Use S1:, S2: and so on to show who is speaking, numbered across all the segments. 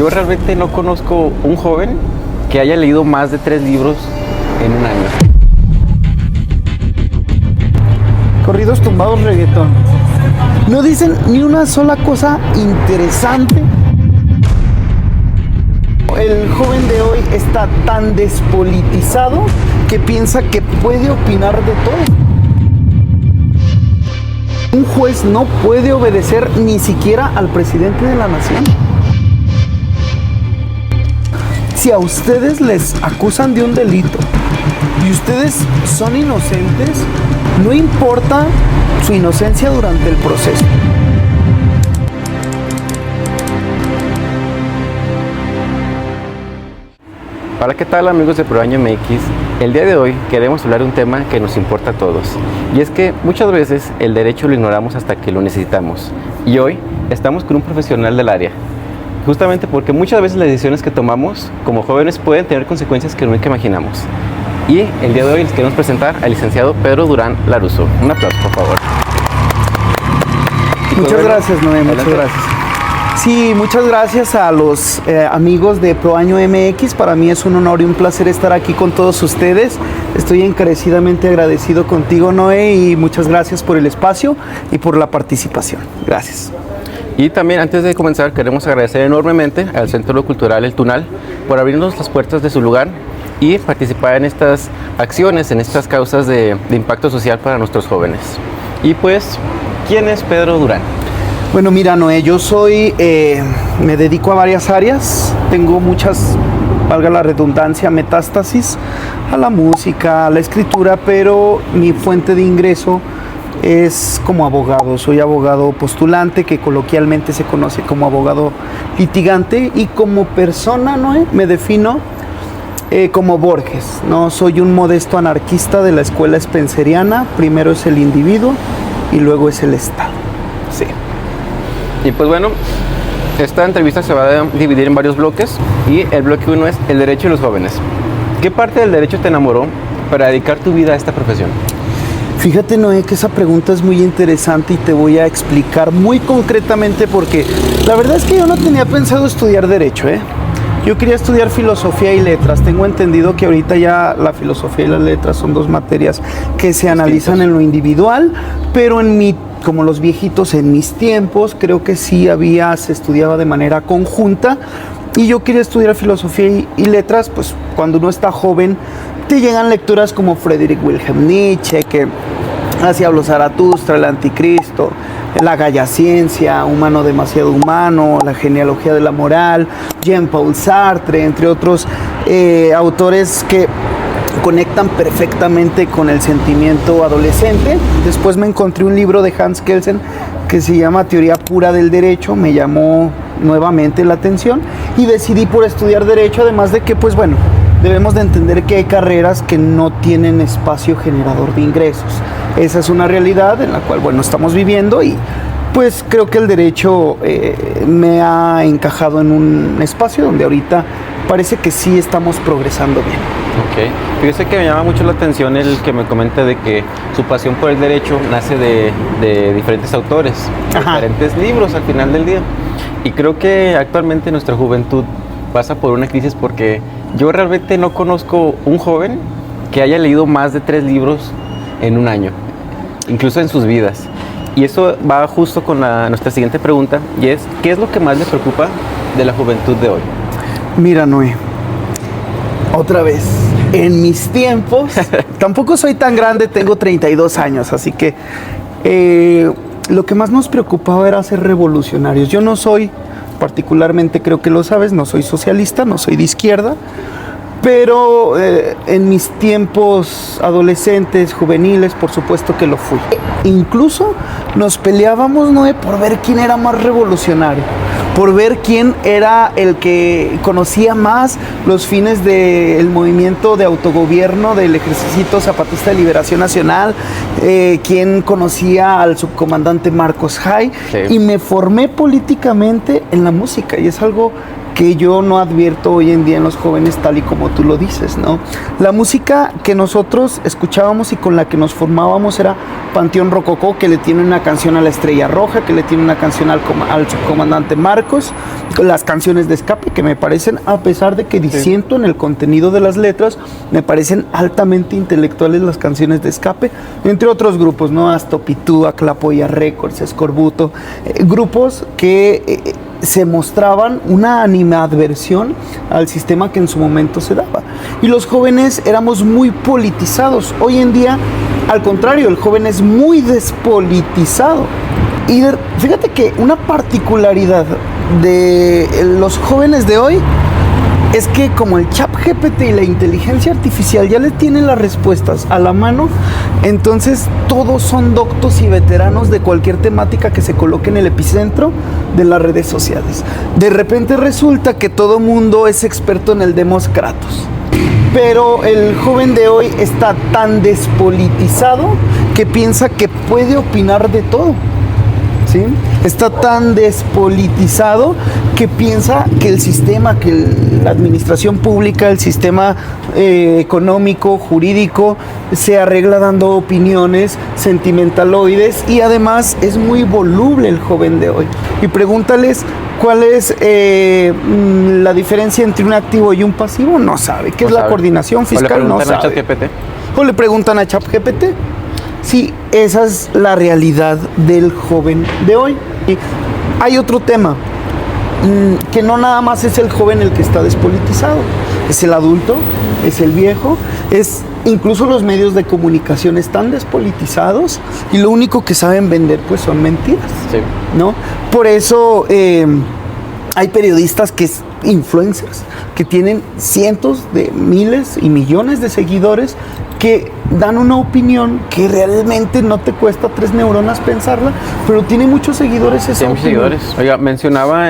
S1: Yo realmente no conozco un joven que haya leído más de 3 libros en un año.
S2: Corridos tumbados, reggaetón. No dicen ni una sola cosa interesante. El joven de hoy está tan despolitizado que piensa que puede opinar de todo. Un juez no puede obedecer ni siquiera al presidente de la nación. Si a ustedes les acusan de un delito y ustedes son inocentes, no importa su inocencia durante el proceso.
S1: Hola, ¿qué tal amigos de ProAño MX? El día de hoy queremos hablar de un tema que nos importa a todos. Y es que muchas veces el derecho lo ignoramos hasta que lo necesitamos. Y hoy estamos con un profesional del área. Justamente porque muchas veces las decisiones que tomamos como jóvenes pueden tener consecuencias que nunca imaginamos. Y el día de hoy les queremos presentar al licenciado Pedro Durán Laruso. Un aplauso, por favor.
S2: Muchas gracias, Noé, muchas gracias. Sí, muchas gracias a los amigos de ProAño MX. Para mí es un honor y un placer estar aquí con todos ustedes. Estoy encarecidamente agradecido contigo, Noé, y muchas gracias por el espacio y por la participación. Gracias.
S1: Y también, antes de comenzar, queremos agradecer enormemente al Centro Cultural El Tunal por abrirnos las puertas de su lugar y participar en estas acciones, en estas causas de impacto social para nuestros jóvenes. Y pues, ¿quién es Pedro Durán?
S2: Bueno, mira, Noé, yo me dedico a varias áreas, tengo muchas, valga la redundancia, metástasis a la música, a la escritura, pero mi fuente de ingreso es como abogado. Soy abogado postulante, que coloquialmente se conoce como abogado litigante, y como persona, Noé, me defino como Borges. No soy un modesto anarquista de la escuela spenceriana. Primero es el individuo y luego es el Estado. Sí.
S1: Y pues bueno, esta entrevista se va a dividir en varios bloques y el bloque 1 es el derecho y los jóvenes. ¿Qué parte del derecho te enamoró para dedicar tu vida a esta profesión?
S2: Fíjate, Noé, que esa pregunta es muy interesante y te voy a explicar muy concretamente porque la verdad es que yo no tenía pensado estudiar derecho, Yo quería estudiar filosofía y letras. Tengo entendido que ahorita ya la filosofía y las letras son dos materias que se analizan en lo individual, pero como los viejitos en mis tiempos, creo que sí se estudiaba de manera conjunta, y yo quería estudiar filosofía y letras. Pues cuando uno está joven te llegan lecturas como Friedrich Wilhelm Nietzsche, que Así habló Zaratustra, el Anticristo, la Gaia Ciencia, Humano demasiado humano, la genealogía de la moral, Jean-Paul Sartre, entre otros autores que conectan perfectamente con el sentimiento adolescente. Después me encontré un libro de Hans Kelsen que se llama Teoría Pura del Derecho, me llamó nuevamente la atención y decidí por estudiar Derecho, además de que, pues bueno, debemos de entender que hay carreras que no tienen espacio generador de ingresos. Esa es una realidad en la cual, bueno, estamos viviendo y pues creo que el derecho me ha encajado en un espacio donde ahorita parece que sí estamos progresando bien.
S1: Ok, fíjese que me llama mucho la atención el que me comenta de que su pasión por el derecho nace de diferentes autores, diferentes libros al final del día. Y creo que actualmente nuestra juventud pasa por una crisis porque yo realmente no conozco un joven que haya leído más de 3 libros en un año, incluso en sus vidas. Y eso va justo con nuestra siguiente pregunta, y es, ¿qué es lo que más le preocupa de la juventud de hoy?
S2: Mira, Noé, otra vez, en mis tiempos, tampoco soy tan grande, tengo 32 años, así que lo que más nos preocupaba era ser revolucionarios. Yo no soy, particularmente creo que lo sabes, no soy socialista, no soy de izquierda, pero en mis tiempos adolescentes, juveniles, por supuesto que lo fui. Incluso nos peleábamos, Noé, por ver quién era más revolucionario, por ver quién era el que conocía más los fines del movimiento de autogobierno del Ejército Zapatista de Liberación Nacional, quién conocía al subcomandante Marcos Hay, sí. Y me formé políticamente en la música, y es algo que yo no advierto hoy en día en los jóvenes, tal y como tú lo dices, ¿no? La música que nosotros escuchábamos y con la que nos formábamos era Panteón Rococó, que le tiene una canción a la Estrella Roja, que le tiene una canción al subcomandante Marcos, las canciones de escape, que me parecen, a pesar de que disiento en el contenido de las letras, me parecen altamente intelectuales las canciones de escape, entre otros grupos, ¿no? Astopitú, Aclapoya Records, Escorbuto, grupos que se mostraban una animadversión al sistema que en su momento se daba. Y los jóvenes éramos muy politizados. Hoy en día, al contrario, el joven es muy despolitizado. Y fíjate que una particularidad de los jóvenes de hoy es que como el ChatGPT y la inteligencia artificial ya le tienen las respuestas a la mano, entonces todos son doctos y veteranos de cualquier temática que se coloque en el epicentro de las redes sociales. De repente resulta que todo mundo es experto en el Demos Kratos. Pero el joven de hoy está tan despolitizado que piensa que puede opinar de todo. ¿Sí? Está tan despolitizado que piensa que el sistema, que la administración pública, el sistema económico, jurídico, se arregla dando opiniones sentimentaloides, y además es muy voluble el joven de hoy. Y pregúntales cuál es la diferencia entre un activo y un pasivo, no sabe. ¿Qué es la coordinación fiscal? No sabe. O le preguntan a ChatGPT. Sí, esa es la realidad del joven de hoy. Y hay otro tema, que no nada más es el joven el que está despolitizado, es el adulto, es el viejo, es incluso los medios de comunicación están despolitizados y lo único que saben vender pues son mentiras, sí, ¿no? Por eso hay periodistas influencers que tienen cientos de miles y millones de seguidores que dan una opinión que realmente no te cuesta 3 neuronas pensarla, pero tiene muchos seguidores esa opinión. Seguidores.
S1: Oiga, mencionaba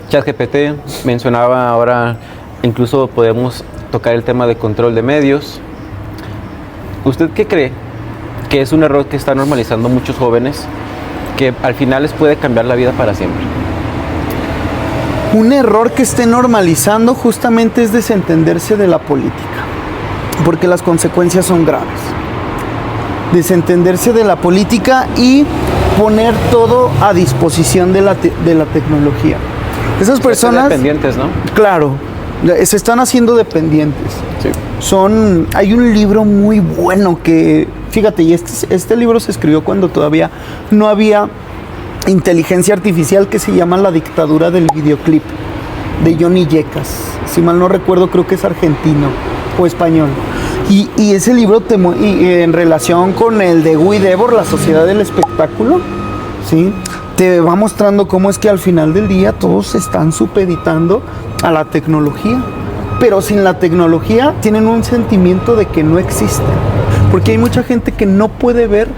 S1: ChatGPT, mencionaba ahora, incluso podemos tocar el tema de control de medios. ¿Usted qué cree que es un error que está normalizando muchos jóvenes que al final les puede cambiar la vida para siempre?
S2: Un error que esté normalizando justamente es desentenderse de la política, porque las consecuencias son graves. Desentenderse de la política y poner todo a disposición de la tecnología. Esas personas...
S1: dependientes, ¿no?
S2: Claro, se están haciendo dependientes.
S1: Sí.
S2: Hay un libro muy bueno que, fíjate, y este libro se escribió cuando todavía no había inteligencia artificial, que se llama La dictadura del videoclip, de Johnny Yecas. Si mal no recuerdo, creo que es argentino o español. Y ese libro en relación con el de Guy Debord, La sociedad del espectáculo, ¿sí?, te va mostrando cómo es que al final del día todos se están supeditando a la tecnología, pero sin la tecnología tienen un sentimiento de que no existe, porque hay mucha gente que no puede ver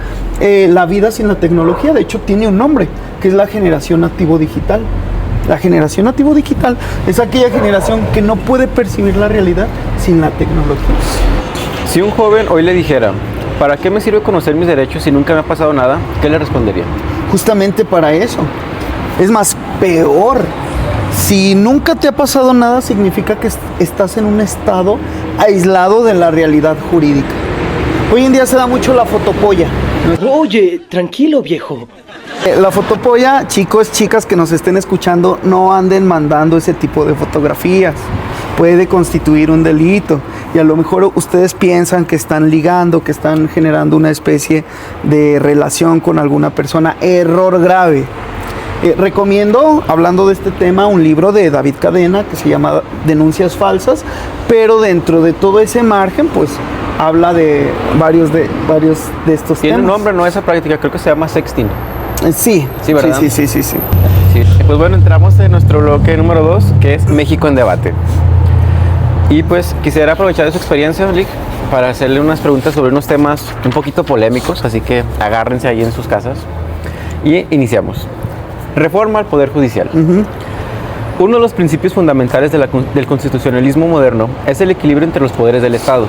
S2: la vida sin la tecnología. De hecho tiene un nombre, que es la generación nativo digital. La generación nativo digital es aquella generación que no puede percibir la realidad sin la tecnología.
S1: Si un joven hoy le dijera, ¿para qué me sirve conocer mis derechos si nunca me ha pasado nada?, ¿qué le respondería?
S2: Justamente para eso. Es más, peor. Si nunca te ha pasado nada, significa que estás en un estado aislado de la realidad jurídica. Hoy en día se da mucho la fotopolla.
S3: Oye, tranquilo, viejo.
S2: La fotopolla, chicos, chicas que nos estén escuchando, no anden mandando ese tipo de fotografías. Puede constituir un delito. Y a lo mejor ustedes piensan que están ligando, que están generando una especie de relación con alguna persona. Error grave. Recomiendo, hablando de este tema, un libro de David Cadena que se llama Denuncias Falsas, pero dentro de todo ese margen, pues habla de varios de estos temas.
S1: Tiene un nombre, ¿no? Esa práctica, creo que se llama sexting.
S2: Sí,
S1: ¿verdad?
S2: Sí.
S1: Pues bueno, entramos en nuestro bloque número 2, que es México en debate. Y pues quisiera aprovechar su experiencia, Lick, para hacerle unas preguntas sobre unos temas un poquito polémicos, así que agárrense ahí en sus casas. Y iniciamos. Reforma al Poder Judicial. Uno de los principios fundamentales del constitucionalismo moderno es el equilibrio entre los poderes del Estado.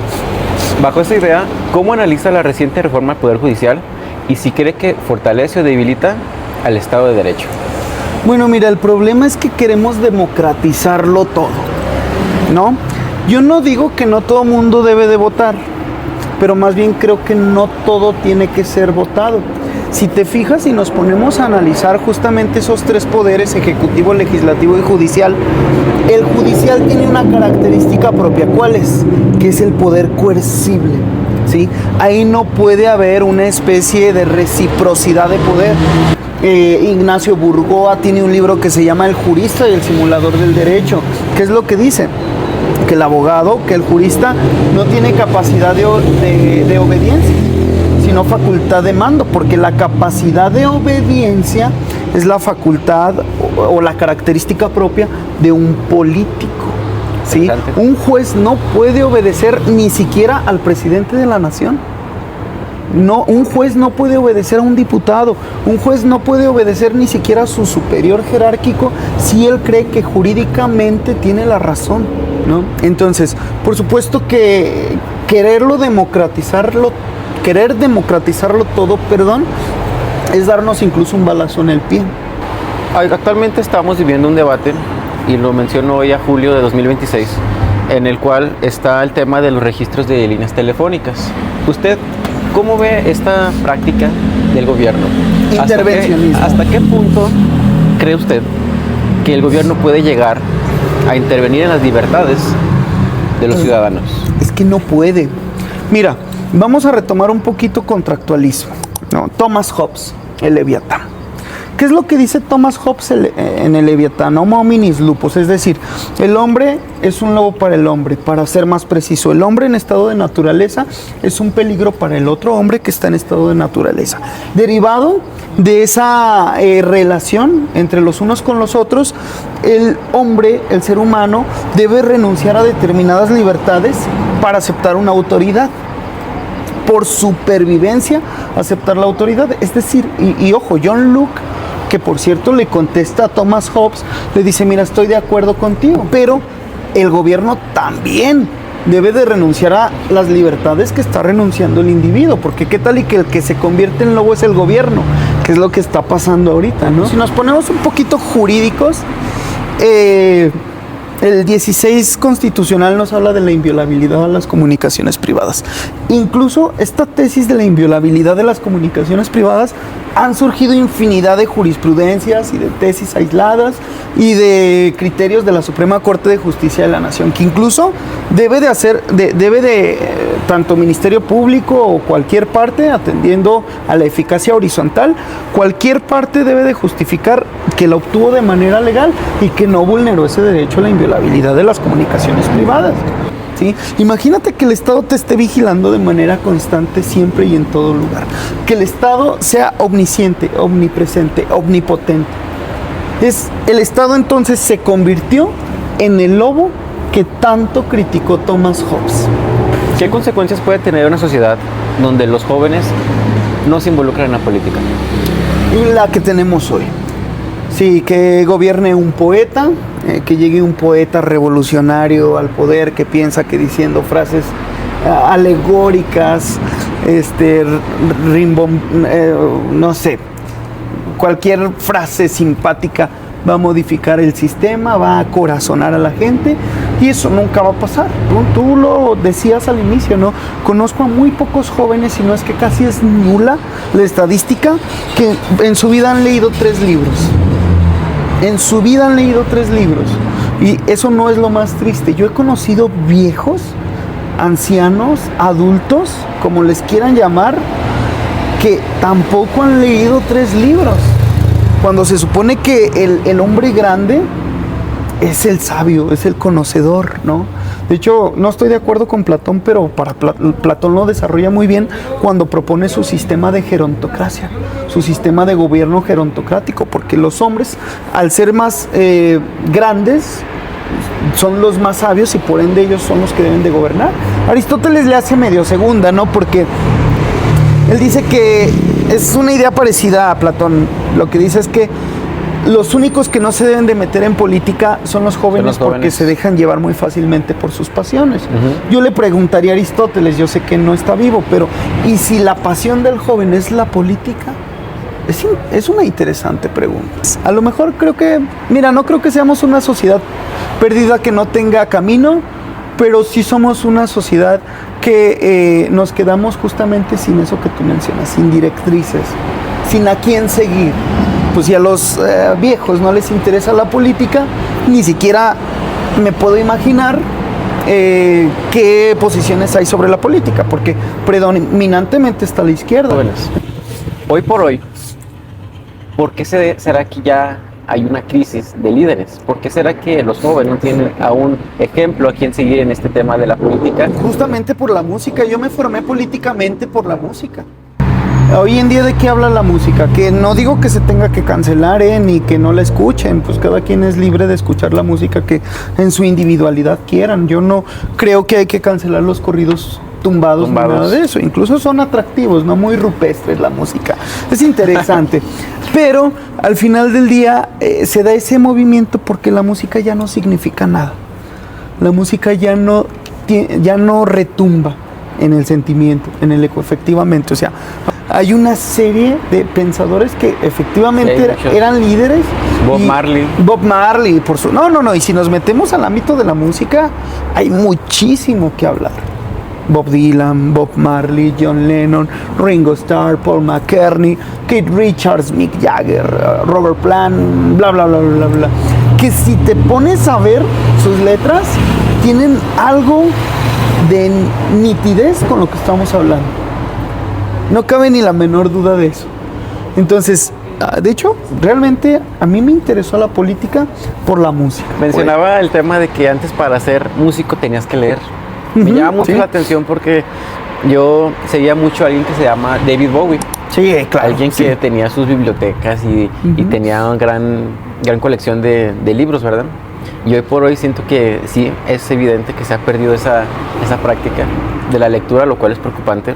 S1: Bajo esta idea, ¿cómo analiza la reciente reforma al Poder Judicial y si cree que fortalece o debilita al Estado de Derecho?
S2: Bueno, mira, el problema es que queremos democratizarlo todo, ¿no? Yo no digo que no todo mundo debe de votar, pero más bien creo que no todo tiene que ser votado. Si te fijas y nos ponemos a analizar justamente esos tres poderes, ejecutivo, legislativo y judicial, el judicial tiene una característica propia. ¿Cuál es? Que es el poder coercible, ¿sí? Ahí no puede haber una especie de reciprocidad de poder. Ignacio Burgoa tiene un libro que se llama El jurista y el simulador del derecho. ¿Qué es lo que dice? Que el abogado, que el jurista no tiene capacidad de obediencia, sino facultad de mando, porque la capacidad de obediencia es la facultad o la característica propia de un político, ¿sí? Un juez no puede obedecer ni siquiera al presidente de la nación. No, un juez no puede obedecer a un diputado, un juez no puede obedecer ni siquiera a su superior jerárquico si él cree que jurídicamente tiene la razón, ¿no? Entonces, por supuesto que querer democratizarlo todo, es darnos incluso un balazo en el pie.
S1: Actualmente estamos viviendo un debate, y lo menciono hoy a julio de 2026, en el cual está el tema de los registros de líneas telefónicas. ¿Usted cómo ve esta práctica del gobierno?
S2: Intervencionismo.
S1: ¿Hasta qué punto cree usted que el gobierno puede llegar a intervenir en las libertades de los ciudadanos?
S2: Es que no puede. Mira, vamos a retomar un poquito contractualismo, ¿no? Thomas Hobbes, el Leviatán. ¿Qué es lo que dice Thomas Hobbes en el Leviatán? Homo hominis lupus, es decir, el hombre es un lobo para el hombre. Para ser más preciso, el hombre en estado de naturaleza es un peligro para el otro hombre que está en estado de naturaleza. Derivado de esa relación entre los unos con los otros, el hombre, el ser humano, debe renunciar a determinadas libertades para aceptar una autoridad. Por supervivencia, aceptar la autoridad. Es decir, y ojo, John Locke, que por cierto le contesta a Thomas Hobbes, le dice, mira, estoy de acuerdo contigo, pero el gobierno también debe de renunciar a las libertades que está renunciando el individuo, porque qué tal y que el que se convierte en lobo es el gobierno, que es lo que está pasando ahorita, ¿no? Si nos ponemos un poquito jurídicos, el 16 constitucional nos habla de la inviolabilidad de las comunicaciones privadas. Incluso esta tesis de la inviolabilidad de las comunicaciones privadas han surgido infinidad de jurisprudencias y de tesis aisladas y de criterios de la Suprema Corte de Justicia de la Nación, que incluso debe de tanto Ministerio Público o cualquier parte, atendiendo a la eficacia horizontal, cualquier parte debe de justificar que la obtuvo de manera legal y que no vulneró ese derecho a la inviolabilidad de las comunicaciones privadas, ¿sí? Imagínate que el Estado te esté vigilando de manera constante siempre y en todo lugar. Que el Estado sea omnisciente, omnipresente, omnipotente. El Estado entonces se convirtió en el lobo que tanto criticó Thomas Hobbes.
S1: ¿Qué consecuencias puede tener una sociedad donde los jóvenes no se involucran en la política?
S2: La que tenemos hoy. Sí, que gobierne un poeta, que llegue un poeta revolucionario al poder que piensa que diciendo frases alegóricas, no sé, cualquier frase simpática va a modificar el sistema, va a corazonar a la gente, y eso nunca va a pasar. Tú lo decías al inicio, ¿no? Conozco a muy pocos jóvenes, si no es que casi es nula la estadística, que en su vida han leído 3 libros. En su vida han leído 3 libros. Y eso no es lo más triste. Yo he conocido viejos, ancianos, adultos, como les quieran llamar, que tampoco han leído 3 libros. Cuando se supone que el hombre grande es el sabio, es el conocedor, ¿no? De hecho, no estoy de acuerdo con Platón, pero Platón lo desarrolla muy bien cuando propone su sistema de gerontocracia, su sistema de gobierno gerontocrático, porque los hombres, al ser más grandes, son los más sabios y por ende ellos son los que deben de gobernar. Aristóteles le hace medio segunda, ¿no? Porque él dice que es una idea parecida a Platón. Lo que dice es que los únicos que no se deben de meter en política son los jóvenes, porque se dejan llevar muy fácilmente por sus pasiones. Yo le preguntaría a Aristóteles, yo sé que no está vivo, pero ¿y si la pasión del joven es la política? Es una interesante pregunta. A lo mejor creo que, mira, no creo que seamos una sociedad perdida que no tenga camino, pero sí somos una sociedad que nos quedamos justamente sin eso que tú mencionas, sin directrices, sin a quién seguir. Pues si a los viejos no les interesa la política, ni siquiera me puedo imaginar qué posiciones hay sobre la política, porque predominantemente está la izquierda.
S1: Jóvenes, hoy por hoy, ¿por qué será que ya hay una crisis de líderes? ¿Por qué será que los jóvenes no tienen a un ejemplo a quien seguir en este tema de la política?
S2: Justamente por la música. Yo me formé políticamente por la música. Hoy en día, ¿de qué habla la música? Que no digo que se tenga que cancelar, ni que no la escuchen. Pues cada quien es libre de escuchar la música que en su individualidad quieran. Yo no creo que hay que cancelar los corridos tumbados. Ni nada de eso. Incluso son atractivos, no muy rupestres la música. Es interesante. Pero al final del día se da ese movimiento porque la música ya no significa nada. La música ya no retumba en el sentimiento, en el eco, efectivamente. O sea, hay una serie de pensadores que efectivamente eran líderes.
S1: Bob Marley.
S2: Bob Marley, por su... No. Y si nos metemos al ámbito de la música, hay muchísimo que hablar. Bob Dylan, Bob Marley, John Lennon, Ringo Starr, Paul McCartney, Keith Richards, Mick Jagger, Robert Plant, bla, bla, bla, bla, bla. Que si te pones a ver sus letras, tienen algo de nitidez con lo que estamos hablando. No cabe ni la menor duda de eso. Entonces, de hecho, realmente a mí me interesó la política por la música.
S1: Mencionaba el tema de que antes para ser músico tenías que leer. Me llama mucho la atención porque yo seguía mucho a alguien que se llama David Bowie.
S2: Sí, claro.
S1: Alguien que tenía sus bibliotecas y tenía una gran colección de libros, ¿verdad? Y hoy por hoy siento que sí, es evidente que se ha perdido esa práctica de la lectura, lo cual es preocupante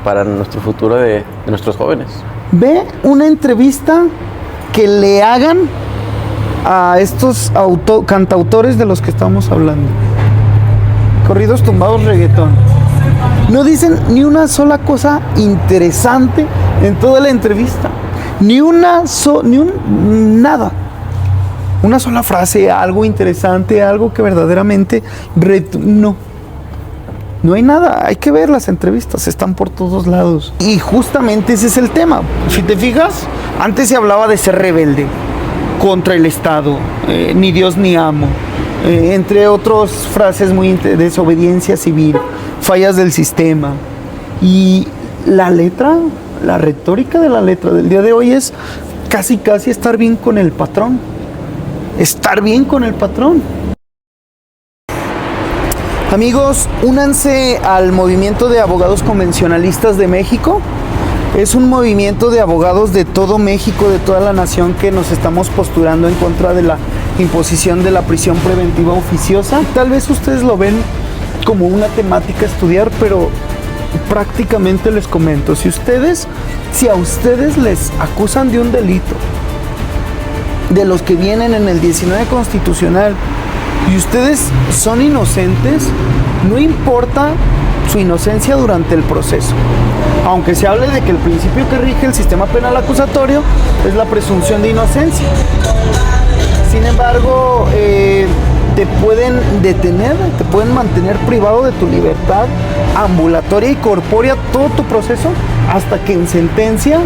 S1: para nuestro futuro de nuestros jóvenes.
S2: Ve una entrevista que le hagan a estos cantautores de los que estamos hablando. Corridos tumbados, reggaetón. No dicen ni una sola cosa interesante en toda la entrevista. Nada. Una sola frase, algo interesante, algo que verdaderamente... No hay nada, hay que ver las entrevistas, están por todos lados. Y justamente ese es el tema. Si te fijas, antes se hablaba de ser rebelde contra el Estado, ni Dios ni amo, entre otras frases muy desobediencia civil, fallas del sistema. Y la letra, la retórica de la letra del día de hoy es casi estar bien con el patrón. Estar bien con el patrón. Amigos, únanse al movimiento de abogados convencionalistas de México. Es un movimiento de abogados de todo México, de toda la nación, que nos estamos posturando en contra de la imposición de la prisión preventiva oficiosa. Tal vez ustedes lo ven como una temática a estudiar, pero prácticamente les comento, si a ustedes les acusan de un delito, de los que vienen en el 19 constitucional, y ustedes son inocentes, no importa su inocencia durante el proceso. Aunque se hable de que el principio que rige el sistema penal acusatorio es la presunción de inocencia. Sin embargo, te pueden detener, te pueden mantener privado de tu libertad ambulatoria y corpórea todo tu proceso hasta que en sentencia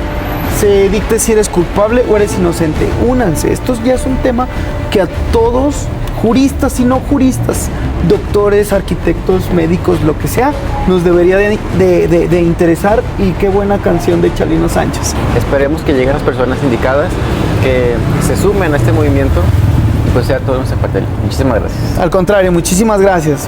S2: se dicte si eres culpable o eres inocente. Únanse, esto ya es un tema que a todos, juristas y no juristas, doctores, arquitectos, médicos, lo que sea, nos debería de interesar. Y qué buena canción de Chalino Sánchez.
S1: Esperemos que lleguen las personas indicadas, que se sumen a este movimiento y pues sea todo nuestro papel. Muchísimas gracias.
S2: Al contrario, muchísimas gracias.